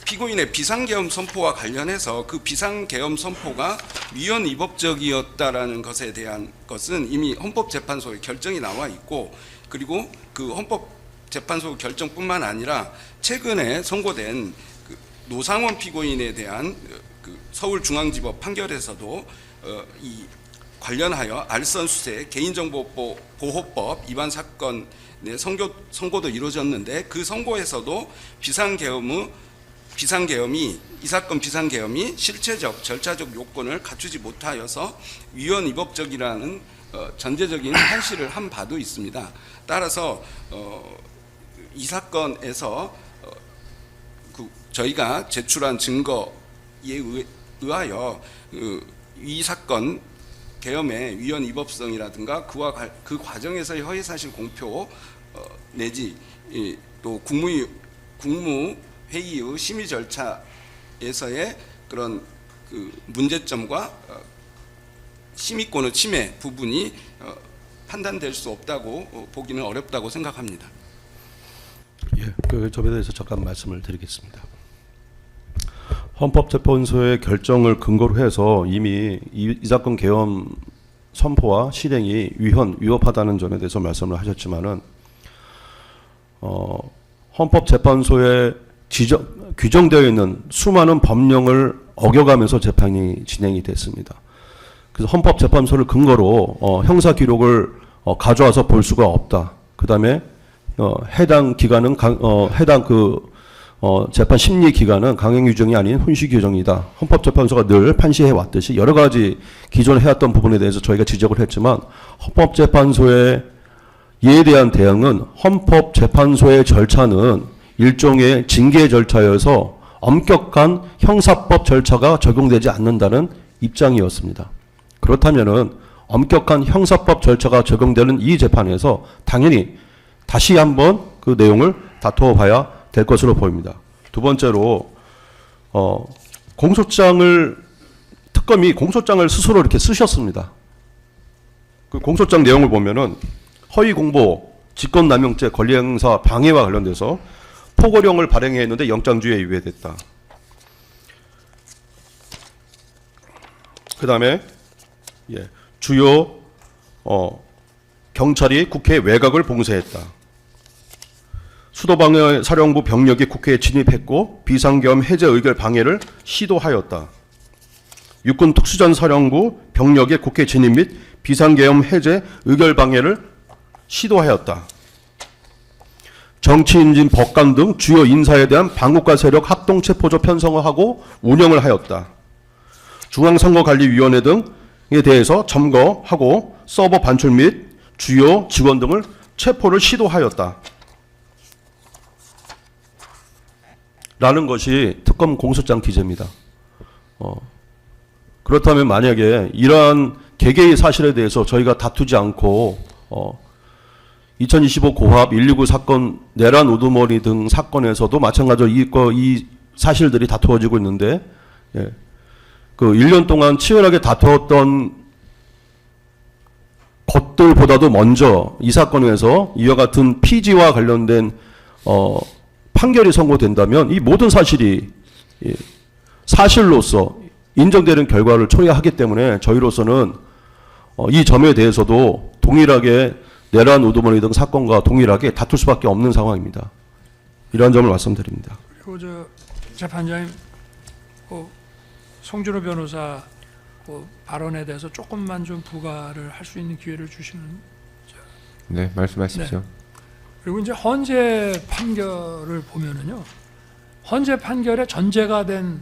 피고인의 비상계엄 선포와 관련해서 그 비상계엄 선포가 위헌 위법적이었다라는 것에 대한 것은 이미 헌법재판소의 결정이 나와 있고 그리고 그 헌법재판소 결정뿐만 아니라 최근에 선고된 그 노상원 피고인에 대한 그 서울중앙지법 판결에서도 이 관련하여 알선수재 개인정보보호법 위반 사건의 선고도 이루어졌는데 그 선고에서도 비상계엄이 이 사건 비상계엄이 실체적 절차적 요건을 갖추지 못하여서 위헌 위법적이라는 전제적인 판시를 한 바도 있습니다. 따라서 이 사건에서 저희가 제출한 증거에 의하여 이 사건 계엄의 위헌 위법성이라든가 그 과정에서의 허위사실 공표 내지 또 국무회의의 심의 절차에서의 그런 그 문제점과 심의권의 침해 부분이 판단될 수 없다고 보기는 어렵다고 생각합니다. 예, 그 점에 대해서 잠깐 말씀을 드리겠습니다. 헌법재판소의 결정을 근거로 해서 이미 이 사건 계엄 선포와 실행이 위법하다는 점에 대해서 말씀을 하셨지만은 헌법재판소에 규정되어 있는 수많은 법령을 어겨가면서 재판이 진행이 됐습니다. 그래서 헌법재판소를 근거로 형사 기록을 가져와서 볼 수가 없다. 그 다음에 해당 기간은 해당 재판 심리 기간은 강행 규정이 아닌 훈시 규정이다. 헌법재판소가 늘 판시해 왔듯이 여러 가지 기존에 해왔던 부분에 대해서 저희가 지적을 했지만 헌법재판소의 이에 대한 대응은 헌법재판소의 절차는 일종의 징계 절차여서 엄격한 형사법 절차가 적용되지 않는다는 입장이었습니다. 그렇다면은 엄격한 형사법 절차가 적용되는 이 재판에서 당연히 다시 한번 그 내용을 다투어 봐야 될 것으로 보입니다. 두 번째로 특검이 공소장을 스스로 이렇게 쓰셨습니다. 그 공소장 내용을 보면은 허위 공보, 직권남용죄, 권리행사 방해와 관련돼서 포고령을 발행했는데 영장주의에 위배됐다. 그 다음에 주요 경찰이 국회 외곽을 봉쇄했다. 수도방해 사령부 병력이 국회에 진입했고 비상계엄 해제 의결 방해를 시도하였다. 육군 특수전 사령부 병력의 국회 진입 및 비상계엄 해제 의결 방해를 시도하였다. 정치인진 법관 등 주요 인사에 대한 반국가 세력 합동 체포조 편성하고 운영을 하였다. 중앙선거관리위원회 등에 대해서 점거하고 서버 반출 및 주요 직원 등을 체포를 시도하였다. 라는 것이 특검 공소장 기재입니다. 그렇다면 만약에 이러한 개개의 사실에 대해서 저희가 다투지 않고 2025 고합 129 사건 내란 우두머리 등 사건에서도 마찬가지로 이 사실들이 다투어지고 있는데 그 1년 동안 치열하게 다투었던 것들보다도 먼저 이 사건에서 이와 같은 피지와 관련된 판결이 선고된다면 이 모든 사실이 사실로서 인정되는 결과를 초래하기 때문에 저희로서는 이 점에 대해서도 동일하게 내란 우두머니 등 사건과 동일하게 다툴 수밖에 없는 상황입니다. 이러한 점을 말씀드립니다. 그리고 재판장님, 송준호 변호사 발언에 대해서 조금만 좀 부가를 할 수 있는 기회를 주시는. 네, 말씀하십시오. 그리고 이제 헌재 판결을 보면은요, 헌재 판결에 전제가 된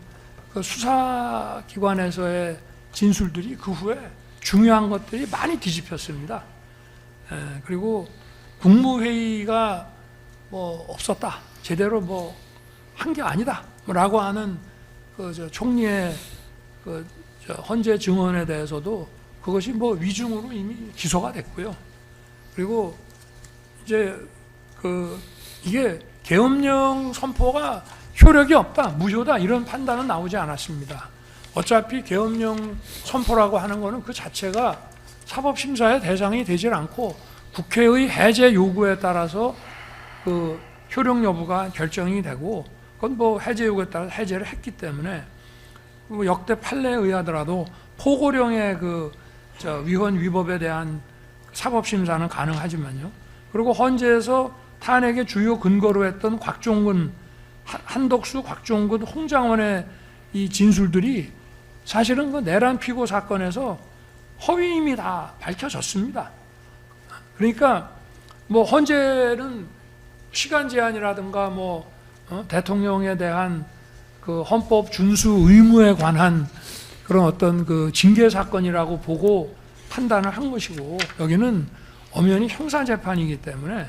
그 수사기관에서의 진술들이 그 후에 중요한 것들이 많이 뒤집혔습니다. 그리고 국무회의가 뭐 없었다, 제대로 뭐 한 게 아니다라고 하는 총리의 헌재 증언에 대해서도 그것이 뭐 위중으로 이미 기소가 됐고요. 그리고 이제 이게 계엄령 선포가 효력이 없다, 무효다 이런 판단은 나오지 않았습니다. 어차피 계엄령 선포라고 하는 것은 그 자체가 사법심사의 대상이 되질 않고 국회의 해제 요구에 따라서 그 효력 여부가 결정이 되고, 그건 뭐 해제 요구에 따라 해제를 했기 때문에 뭐 역대 판례에 의하더라도 포고령의 위헌 위법에 대한 사법심사는 가능하지만요. 그리고 헌재에서 탄핵의 주요 근거로 했던 한덕수, 곽종근, 홍장원의 이 진술들이 사실은 그 내란 피고 사건에서 허위임이 다 밝혀졌습니다. 그러니까 뭐 헌재는 시간 제한이라든가 대통령에 대한 그 헌법 준수 의무에 관한 그런 어떤 그 징계 사건이라고 보고 판단을 한 것이고, 여기는 엄연히 형사 재판이기 때문에.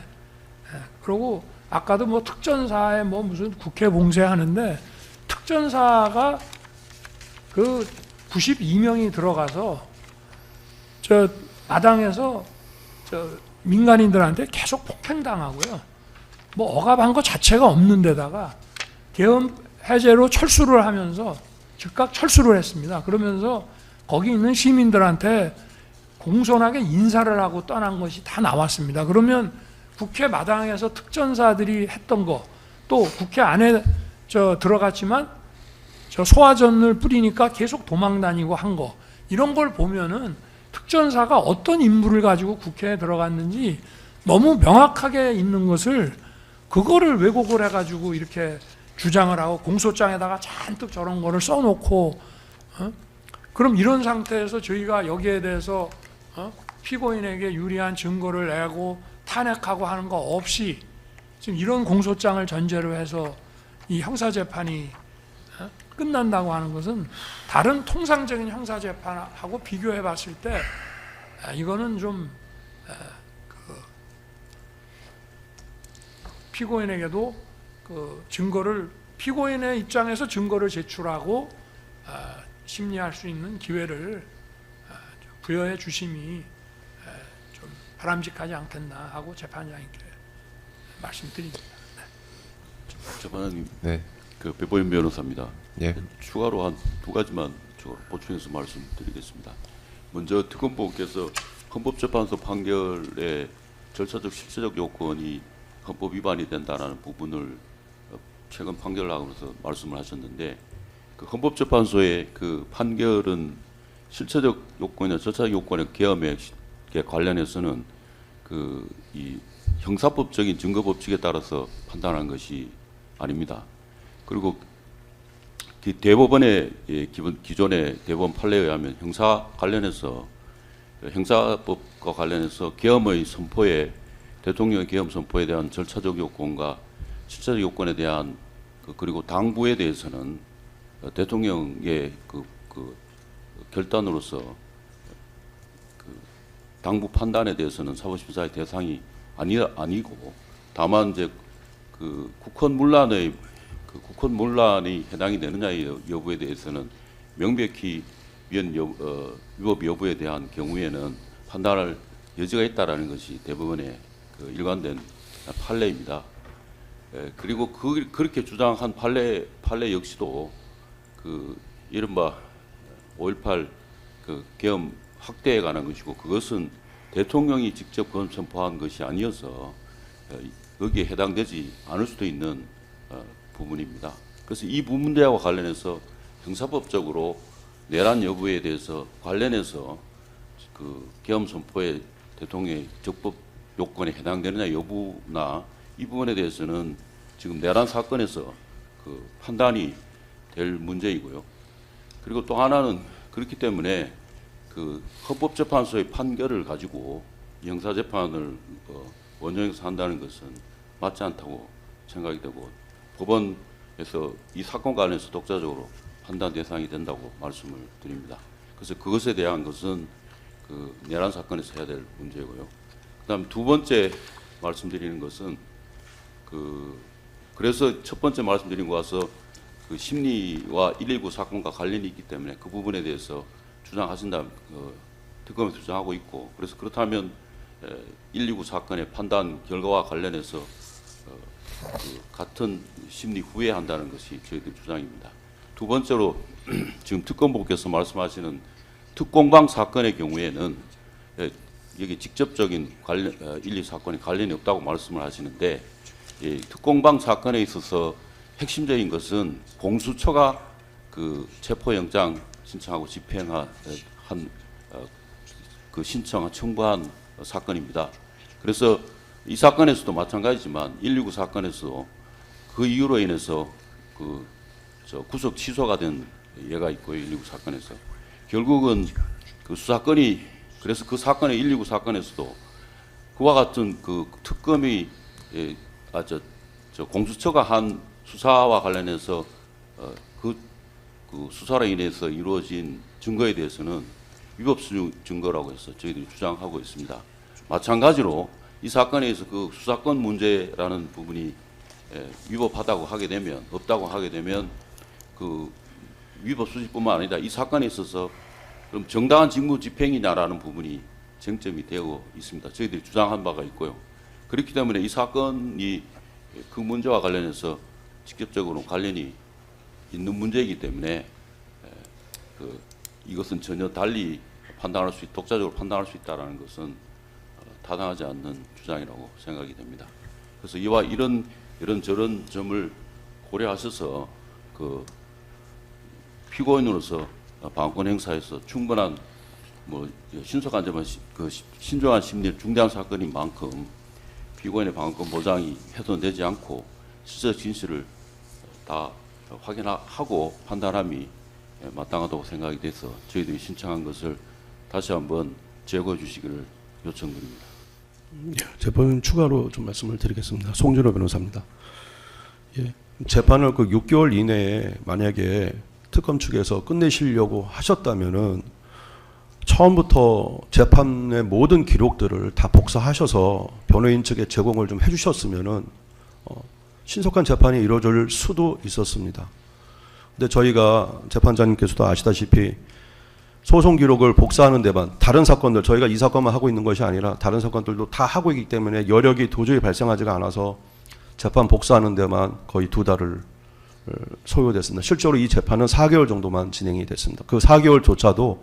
그리고 아까도 뭐 특전사에 무슨 국회 봉쇄하는데, 특전사가 그 92명이 들어가서 마당에서 민간인들한테 계속 폭행당하고요. 뭐 억압한 것 자체가 없는 데다가 계엄 해제로 철수를 하면서 즉각 철수를 했습니다. 그러면서 거기 있는 시민들한테 공손하게 인사를 하고 떠난 것이 다 나왔습니다. 그러면 국회 마당에서 특전사들이 했던 거, 또 국회 안에 들어갔지만 소화전을 뿌리니까 계속 도망다니고 한 거, 이런 걸 보면은 특전사가 어떤 임무를 가지고 국회에 들어갔는지 너무 명확하게 있는 것을, 그거를 왜곡을 해가지고 이렇게 주장을 하고 공소장에다가 잔뜩 저런 거를 써놓고, 그럼 이런 상태에서 저희가 여기에 대해서 피고인에게 유리한 증거를 내고 탄핵하고 하는 거 없이 지금 이런 공소장을 전제로 해서 이 형사재판이 끝난다고 하는 것은 다른 통상적인 형사재판하고 비교해 봤을 때 이거는 좀 피고인에게도 피고인의 입장에서 증거를 제출하고 심리할 수 있는 기회를 부여해 주심이 좀 바람직하지 않겠나 하고 재판장님께 말씀드립니다. 재판장님, 네. 배보임 변호사입니다. 예. 추가로 한 두 가지만 보충해서 말씀드리겠습니다. 먼저 특검법께서 헌법재판소 판결의 절차적 실체적 요건이 헌법 위반이 된다는 부분을 최근 판결을 하면서 말씀을 하셨는데, 그 헌법재판소의 그 판결은 실체적 요건이나 절차적 요건의 계엄에 관련해서는 이 형사법적인 증거법칙에 따라서 판단한 것이 아닙니다. 그리고 대법원의 기존의 대법원 판례에 의하면 형사 관련해서 형사법과 관련해서 계엄의 선포에, 대통령의 계엄 선포에 대한 절차적 요건과 실체적 요건에 대한 그리고 당부에 대해서는 대통령의 결단으로서 당부 판단에 대해서는 사법심사의 대상이 아니고, 다만 이제 국헌 문란이 해당이 되느냐의 여부에 대해서는 명백히 위법 여부에 대한 경우에는 판단할 여지가 있다라는 것이 대법원의 일관된 판례입니다. 그리고 그렇게 주장한 판례 역시도 이른바 5.18 계엄 확대에 관한 것이고, 그것은 대통령이 직접 계엄 선포한 것이 아니어서 여기에 해당되지 않을 수도 있는 부분입니다. 그래서 이 문제와 관련해서 형사법적으로 내란 여부에 대해서 관련해서 그 계엄 선포의 대통령의 적법 요건에 해당되느냐 여부나 이 부분에 대해서는 지금 내란 사건에서 그 판단이 될 문제이고요. 그리고 또 하나는 그렇기 때문에 그 헌법재판소의 판결을 가지고 형사재판을 원정에서 한다는 것은 맞지 않다고 생각이 되고 법원에서 이 사건 관련해서 독자적으로 판단 대상이 된다고 말씀을 드립니다. 그래서 그것에 대한 것은 그 내란 사건에서 해야 될 문제고요. 그다음 두 번째 말씀드리는 것은 그래서 첫 번째 말씀드린 거 와서 그 심리와 119 사건과 관련이 있기 때문에 그 부분에 대해서 주장하신다면 특검에서 주장하고 있고 그래서 그렇다면 119 사건의 판단 결과와 관련해서 그 같은 심리 후회한다는 것이 저희들 주장입니다. 두 번째로 지금 특검보께서 말씀하시는 특공방 사건의 경우에는 여기 직접적인 관련 1, 2 사건이 관련이 없다고 말씀을 하시는데 특공방 사건에 있어서 핵심적인 것은 공수처가 그 체포영장 신청하고 집행한 그 신청한 청구한 사건입니다. 그래서 이 사건에서도 마찬가지지만 119 사건에서도 그 이유로 인해서 구속 취소가 된 예가 있고요. 119 사건에서 결국은 그 수사건이 그래서 그 사건의 119 사건에서도 그와 같은 그 특검이 공수처가 한 수사와 관련해서 그 수사로 인해서 이루어진 증거에 대해서는 위법수 증거라고 해서 저희들이 주장하고 있습니다. 마찬가지로 이 사건에 의해서 그 수사권 문제라는 부분이 위법하다고 하게 되면 없다고 하게 되면 그 위법 수집뿐만 아니라 이 사건에 있어서 그럼 정당한 직무 집행이냐라는 부분이 쟁점이 되어 있습니다. 저희들이 주장한 바가 있고요. 그렇기 때문에 이 사건이 그 문제와 관련해서 직접적으로 관련이 있는 문제이기 때문에 이것은 전혀 달리 판단할 수 독자적으로 판단할 수 있다라는 것은 타당하지 않는 주장이라고 생각이 됩니다. 그래서 이와 이런저런 점을 고려하셔서 그 피고인으로서 방어권 행사에서 충분한 신속한 점은 신중한 심리 중대한 사건인 만큼 피고인의 방어권 보장이 훼손되지 않고 실적 진실을 다 확인하고 판단함이 마땅하다고 생각이 돼서 저희들이 신청한 것을 다시 한번 제고해 주시기를 요청드립니다. 재판 추가로 좀 말씀을 드리겠습니다. 송준호 변호사입니다. 재판을 그 6개월 이내에 만약에 특검 측에서 끝내시려고 하셨다면은 처음부터 재판의 모든 기록들을 다 복사하셔서 변호인 측에 제공을 좀 해주셨으면은 신속한 재판이 이루어질 수도 있었습니다. 근데 저희가 재판장님께서도 아시다시피 소송 기록을 복사하는 데만 다른 사건들 저희가 이 사건만 하고 있는 것이 아니라 다른 사건들도 다 하고 있기 때문에 여력이 도저히 발생하지가 않아서 재판 복사하는 데만 거의 2달을 소요됐습니다. 실제로 이 재판은 4개월 정도만 진행이 됐습니다. 그 4개월조차도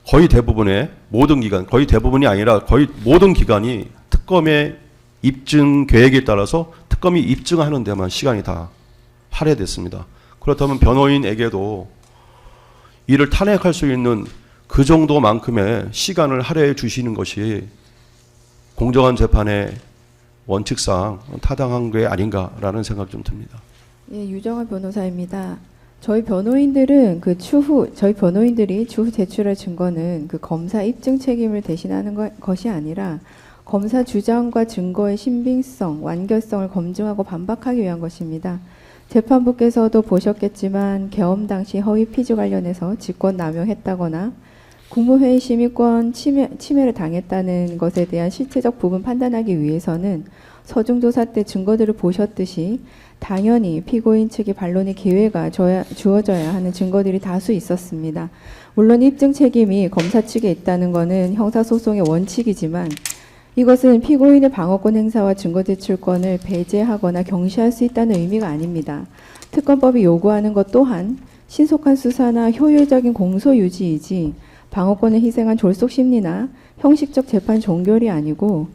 거의 대부분의 모든 기간, 거의 대부분이 아니라 거의 모든 기간이 특검의 입증 계획에 따라서 특검이 입증하는 데만 시간이 다 할애됐습니다. 그렇다면 변호인에게도 이를 탄핵할 수 있는 그 정도만큼의 시간을 할애해 주시는 것이 공정한 재판의 원칙상 타당한 게 아닌가라는 생각 좀 듭니다. 예, 유정아 변호사입니다. 저희 변호인들이 추후 제출할 증거는 그 검사 입증 책임을 대신하는 것이 아니라 검사 주장과 증거의 신빙성, 완결성을 검증하고 반박하기 위한 것입니다. 재판부께서도 보셨겠지만 계엄 당시 허위 피주 관련해서 직권 남용했다거나 국무회의 심의권 침해를 당했다는 것에 대한 실체적 부분 판단하기 위해서는 서중조사 때 증거들을 보셨듯이 당연히 피고인 측이 반론의 기회가 주어져야 하는 증거들이 다수 있었습니다. 물론 입증 책임이 검사 측에 있다는 것은 형사소송의 원칙이지만 이것은 피고인의 방어권 행사와 증거 제출권을 배제하거나 경시할 수 있다는 의미가 아닙니다. 특검법이 요구하는 것 또한 신속한 수사나 효율적인 공소 유지이지 방어권을 희생한 졸속 심리나 형식적 재판 종결이 아니고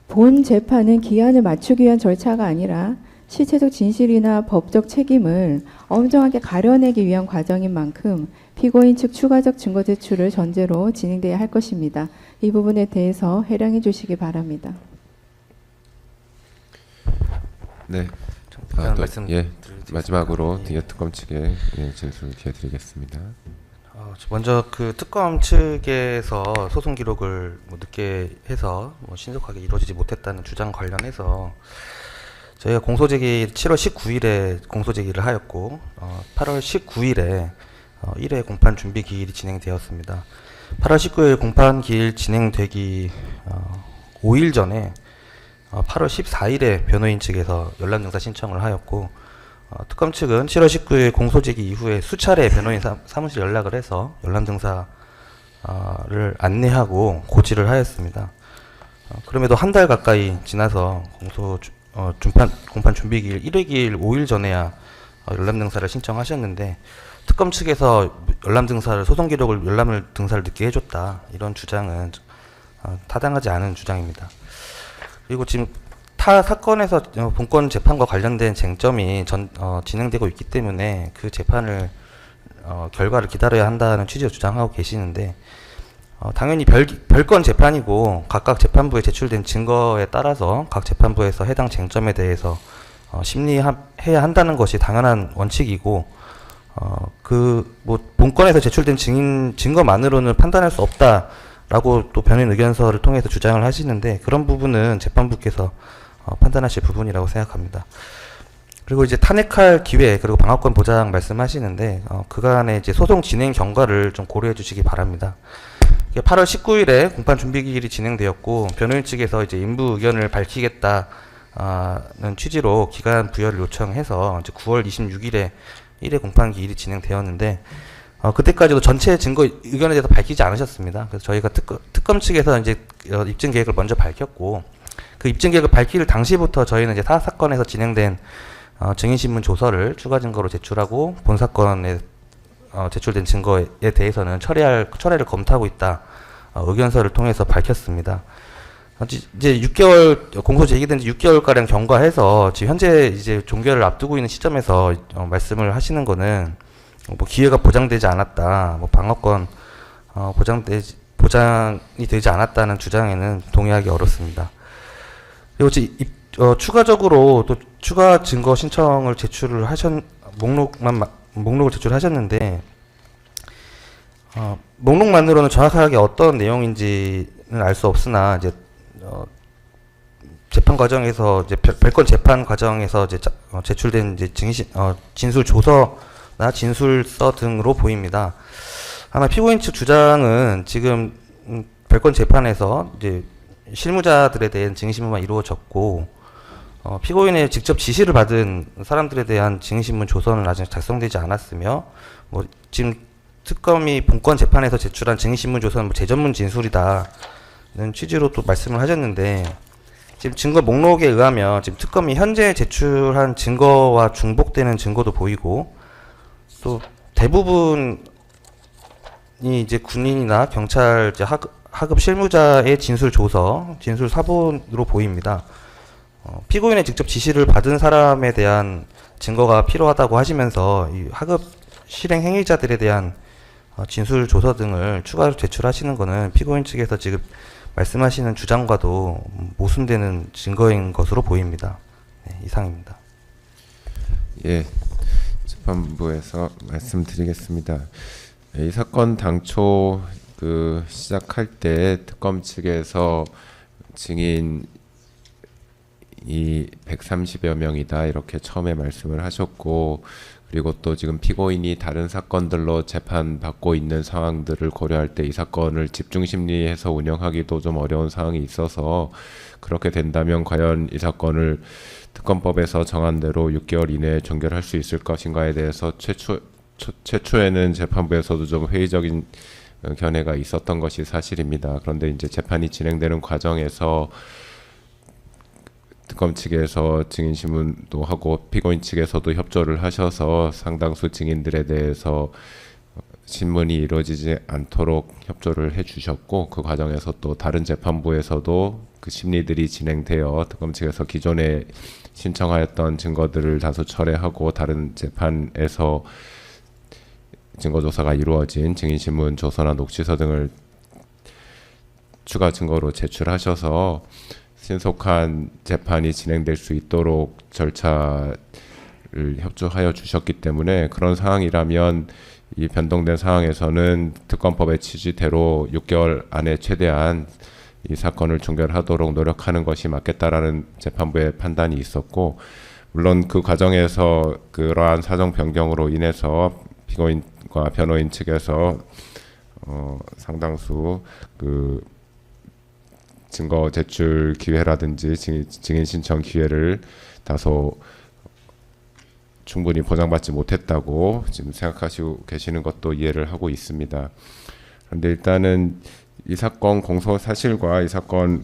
본 재판은 기한을 맞추기 위한 절차가 아니라 실체적 진실이나 법적 책임을 엄정하게 가려내기 위한 과정인 만큼 피고인 측 추가적 증거 제출을 전제로 진행돼야 할 것입니다. 이 부분에 대해서 해량해 주시기 바랍니다. 네. 잠깐 말씀 예. 드리겠습니다. 마지막으로 예. 뒤에 특검 측의 진술 기회 드리겠습니다. 먼저 그 특검 측에서 소송 기록을 늦게 해서 신속하게 이루어지지 못했다는 주장 관련해서 저희가 공소제기 7월 19일에 공소제기를 하였고 8월 19일에 1회 공판 준비 기일이 진행되었습니다. 8월 19일 공판 기일 진행되기 5일 전에 8월 14일에 변호인 측에서 열람증사 신청을 하였고 특검 측은 7월 19일 공소제기 이후에 수차례 변호인 사무실 연락을 해서 열람증사를 안내하고 고지를 하였습니다. 그럼에도 한 달 가까이 지나서 공판 준비기일 1회 기일 5일 전에야 열람증사를 신청하셨는데 특검 측에서 열람증사를 소송 기록을 열람을 등사를 늦게 해줬다 이런 주장은 타당하지 않은 주장입니다. 그리고 지금 타 사건에서 본건 재판과 관련된 쟁점이 진행되고 있기 때문에 그 재판을 결과를 기다려야 한다는 취지로 주장하고 계시는데 당연히 별건 재판이고 각각 재판부에 제출된 증거에 따라서 각 재판부에서 해당 쟁점에 대해서 심리해야 한다는 것이 당연한 원칙이고 본건에서 제출된 증거만으로는 판단할 수 없다라고 또 변호인 의견서를 통해서 주장을 하시는데 그런 부분은 재판부께서 판단하실 부분이라고 생각합니다. 그리고 이제 탄핵할 기회 그리고 방어권 보장 말씀하시는데 그간의 이제 소송 진행 경과를 좀 고려해 주시기 바랍니다. 8월 19일에 공판 준비 기일이 진행되었고 변호인 측에서 이제 인부 의견을 밝히겠다는 취지로 기간 부여를 요청해서 이제 9월 26일에 1회 공판 기일이 진행되었는데 그때까지도 전체 증거 의견에 대해서 밝히지 않으셨습니다. 그래서 저희가 특검 측에서 이제 입증 계획을 먼저 밝혔고 그 입증 계획을 밝힐 당시부터 저희는 이제 타 사건에서 진행된 증인신문 조서를 추가 증거로 제출하고 본 사건에 제출된 증거에 대해서는 철회를 검토하고 있다 의견서를 통해서 밝혔습니다. 이제 6개월 공소 제기된 지 6개월가량 경과해서 지금 현재 이제 종결을 앞두고 있는 시점에서 말씀을 하시는 거는 기회가 보장되지 않았다, 방어권 보장이 되지 않았다는 주장에는 동의하기 어렵습니다. 그리고 추가적으로 또 추가 증거 신청을 목록을 제출하셨는데 목록만으로는 정확하게 어떤 내용인지는 알 수 없으나 이제 재판 과정에서 이제 별건 재판 과정에서 이제 제출된 이제 진술 조서나 진술서 등으로 보입니다. 아마 피고인 측 주장은 지금 별건 재판에서 이제 실무자들에 대한 증인신문만 이루어졌고 피고인의 직접 지시를 받은 사람들에 대한 증인신문 조서는 아직 작성되지 않았으며 지금 특검이 본건 재판에서 제출한 증인신문 조서는 제전문 진술이다는 취지로 또 말씀을 하셨는데 지금 증거 목록에 의하면 지금 특검이 현재 제출한 증거와 중복되는 증거도 보이고 또 대부분이 이제 군인이나 경찰 하급 실무자의 진술 조서, 진술 사본으로 보입니다. 피고인의 직접 지시를 받은 사람에 대한 증거가 필요하다고 하시면서 이 하급 실행 행위자들에 대한 진술 조서 등을 추가로 제출하시는 것은 피고인 측에서 지금 말씀하시는 주장과도 모순되는 증거인 것으로 보입니다. 네, 이상입니다. 예, 재판부에서 말씀드리겠습니다. 이 사건 당초 시작할 때 특검 측에서 증인이 130여 명이다 이렇게 처음에 말씀을 하셨고 그리고 또 지금 피고인이 다른 사건들로 재판받고 있는 상황들을 고려할 때 이 사건을 집중 심리해서 운영하기도 좀 어려운 상황이 있어서 그렇게 된다면 과연 이 사건을 특검법에서 정한 대로 6개월 이내에 종결할 수 있을 것인가에 대해서 최초에는 재판부에서도 좀 회의적인 견해가 있었던 것이 사실입니다. 그런데 이제 재판이 진행되는 과정에서 특검 측에서 증인신문도 하고 피고인 측에서도 협조를 하셔서 상당수 증인들에 대해서 신문이 이루어지지 않도록 협조를 해주셨고 그 과정에서 또 다른 재판부에서도 그 심리들이 진행되어 특검 측에서 기존에 신청하였던 증거들을 다수 철회하고 다른 재판에서 증거조사가 이루어진 증인신문 조서나 녹취서 등을 추가 증거로 제출하셔서 신속한 재판이 진행될 수 있도록 절차를 협조하여 주셨기 때문에 그런 상황이라면 이 변동된 상황에서는 특검법의 취지대로 6개월 안에 최대한 이 사건을 종결하도록 노력하는 것이 맞겠다라는 재판부의 판단이 있었고 물론 그 과정에서 그러한 사정 변경으로 인해서 피고인과 변호인 측에서 상당수 그 증거 제출 기회라든지 증인 신청 기회를 다소 충분히 보장받지 못했다고 지금 생각하시고 계시는 것도 이해를 하고 있습니다. 그런데 일단은 이 사건 공소 사실과 이 사건에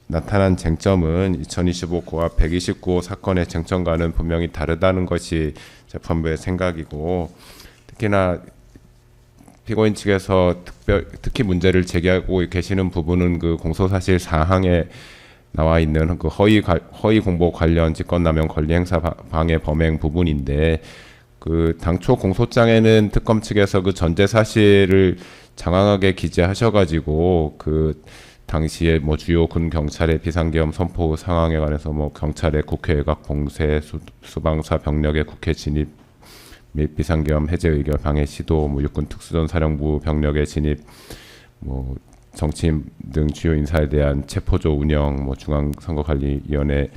나타난 쟁점은 2025호와 129호 사건의 쟁점과는 분명히 다르다는 것이 재판부의 생각이고 특히나 피고인 측에서 특히 문제를 제기하고 계시는 부분은 그 공소사실 사항에 나와 있는 그 허위 공보 관련 직권남용 권리행사 방해 범행 부분인데 그 당초 공소장에는 특검 측에서 그 전제 사실을 장황하게 기재하셔가지고 그 당시에 뭐 주요 군 경찰의 비상계엄 선포 상황에 관해서 뭐 경찰의 국회 외곽 봉쇄, 수방사 병력의 국회 진입 및 비상계엄 해제 의결 방해 시도, 뭐 육군 특수전사령부 병력의 진입, 뭐 정치인 등 주요 인사에 대한 체포조 운영, 뭐 중앙선거관리위원회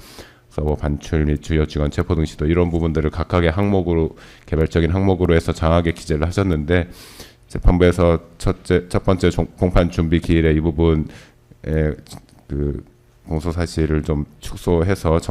서버 반출 및 주요 직원 체포 등 시도 이런 부분들을 각각의 항목으로 개별적인 항목으로 해서 장하게 기재를 하셨는데 재판부에서 첫 번째 공판 준비 기일에 이 부분에 그 공소 사실을 좀 축소해서